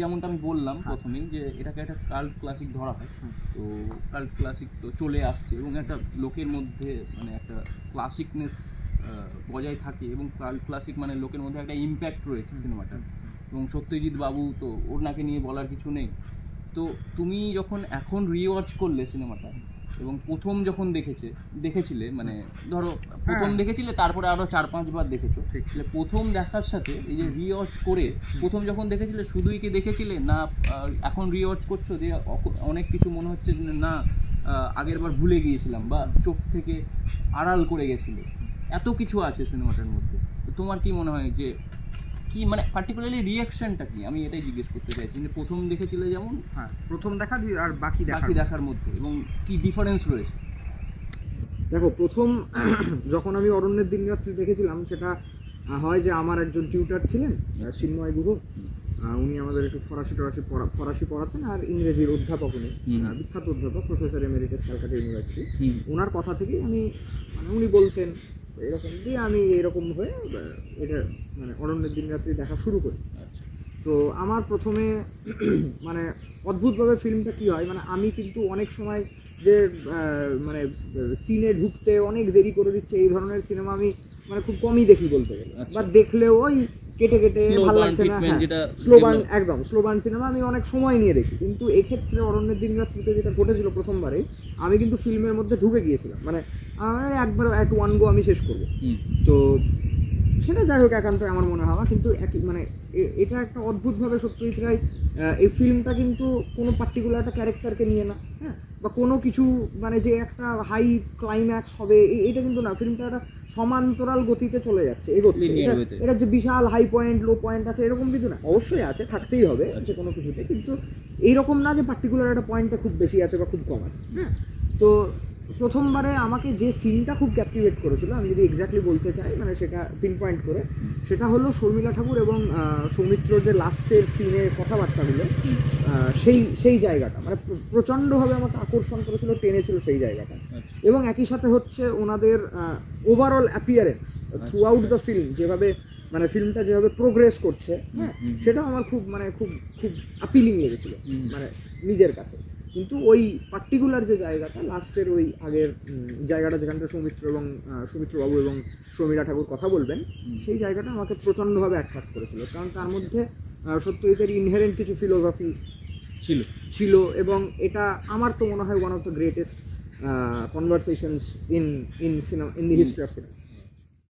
যেমনটা আমি বললাম প্রথমেই যে এটাকে একটা কাল্ট ক্লাসিক ধরা হয়। তো কাল্ট ক্লাসিক তো চলে আসছে এবং একটা লোকের মধ্যে মানে একটা ক্লাসিকনেস বজায় থাকে এবং কাল্ট ক্লাসিক মানে লোকের মধ্যে একটা ইম্প্যাক্ট রয়েছে সিনেমাটার। এবং সত্যজিৎ বাবু তো ওনাকে নিয়ে বলার কিছু নেই। তো তুমি যখন এখন রিওয়াচ করলে সিনেমাটা এবং প্রথম যখন দেখেছিলে মানে ধরো প্রথম দেখেছিলে তারপরে আরও 4-5 বার দেখেছো, তাহলে প্রথম দেখার সাথে এই যে রিওয়াচ করে প্রথম যখন দেখেছিলে শুধুই কি দেখেছিলে না এখন রিওয়াচ করছো যে অনেক কিছু মনে হচ্ছে যে না আগের বার ভুলে গিয়েছিলাম বা চোখ থেকে আড়াল করে গেছিলো, এত কিছু আছে সিনেমাটার মধ্যে। তো তোমার কি মনে হয় যে কি মানে পার্টিকুলারলি রিঅ্যাকশনটা কি, আমি এটাই জিজ্ঞেস করতে চাইছি যে প্রথম দেখেছিলে যেমন প্রথম দেখা আর বাকি দেখার মধ্যে এবং কি ডিফারেন্স রয়েছে? দেখো, প্রথম যখন আমি অরণ্যের দিন রাত্রি দেখেছিলাম সেটা হয় যে আমার একজন টিউটার ছিলেন চিন্ময় গুহ, উনি আমাদের একটু ফরাসি পড়াতেন আর ইংরেজির অধ্যাপক, উনি বিখ্যাত অধ্যাপক, প্রফেসর এমেরিটাস ক্যালকাটা ইউনিভার্সিটি। ওনার কথা থেকেই আমি মানে উনি বলতেন এরকম দিয়ে আমি এরকম হয়ে এটা মানে অরণ্যের দিন রাত্রি দেখা শুরু করি। তো আমার প্রথমে মানে অদ্ভুতভাবে ফিল্মটা কী হয়, মানে আমি কিন্তু অনেক সময় যে মানে সিনে ঢুকতে অনেক দেরি করে দিচ্ছে এই ধরনের সিনেমা আমি মানে খুব কমই দেখি বলতে গেলে, বা দেখলেও ওই কেটে ভালো লাগছে না, একদম স্লোবার্ন সিনেমা আমি অনেক সময় নিয়ে দেখি। কিন্তু এক্ষেত্রে অরণ্যের দিন রাত্রিতে যেটা ঘটেছিল প্রথমবারে, আমি কিন্তু ফিল্মের মধ্যে ঢুকে গিয়েছিলাম, মানে একবার অ্যাট ওয়ান গো আমি শেষ করবো। তো সেটা যাই হোক একান্ত আমার মনে হওয়া, কিন্তু মানে এটা একটা অদ্ভুতভাবে সত্যজিৎ রায় এই ফিল্মটা কিন্তু কোনো পার্টিকুলার একটা ক্যারেক্টারকে নিয়ে না, হ্যাঁ, বা কোনো কিছু মানে যে একটা হাই ক্লাইম্যাক্স হবে এটা কিন্তু না, ফিল্মটা একটা সমান্তরাল গতিতে চলে যাচ্ছে, এগোচ্ছে। এটা যে বিশাল হাই পয়েন্ট লো পয়েন্ট আছে এরকম কিছু না, অবশ্যই আছে, থাকতেই হবে যে কোনো কিছুতে, কিন্তু এইরকম না যে পার্টিকুলার একটা পয়েন্টটা খুব বেশি আছে বা খুব কম আছে। হ্যাঁ, তো প্রথমবারে আমাকে যে সিনটা খুব ক্যাপটিভেট করেছিল, আমি যদি এক্স্যাক্টলি বলতে চাই মানে সেটা পিন পয়েন্ট করে, সেটা হলো শর্মিলা ঠাকুর এবং সৌমিত্র যে লাস্টের সিনের কথাবার্তাগুলো, সেই জায়গাটা মানে প্রচণ্ডভাবে আমাকে আকর্ষণ করেছিল, টেনেছিল সেই জায়গাটা। এবং একই সাথে হচ্ছে ওনাদের overall appearance through out the film, যেভাবে মানে ফিল্মটা যেভাবে প্রোগ্রেস করছে, হ্যাঁ, সেটা আমার খুব মানে খুব অ্যাপিলিং লেগেছিল মানে নিজের কাছে। কিন্তু ওই পার্টিকুলার যে জায়গাটা লাস্টের ওই আগের জায়গাটা যেখানটা সৌমিত্রবাবু এবং শর্মিলা ঠাকুর কথা বলবেন, সেই জায়গাটা আমাকে প্রচণ্ডভাবে অ্যাট্রাক্ট করেছিল, কারণ তার মধ্যে সত্যজিতের ইনহেরেন্ট কিছু ফিলোসফি ছিল এবং এটা আমার তো মনে হয় one of the greatest conversations in the history of cinema.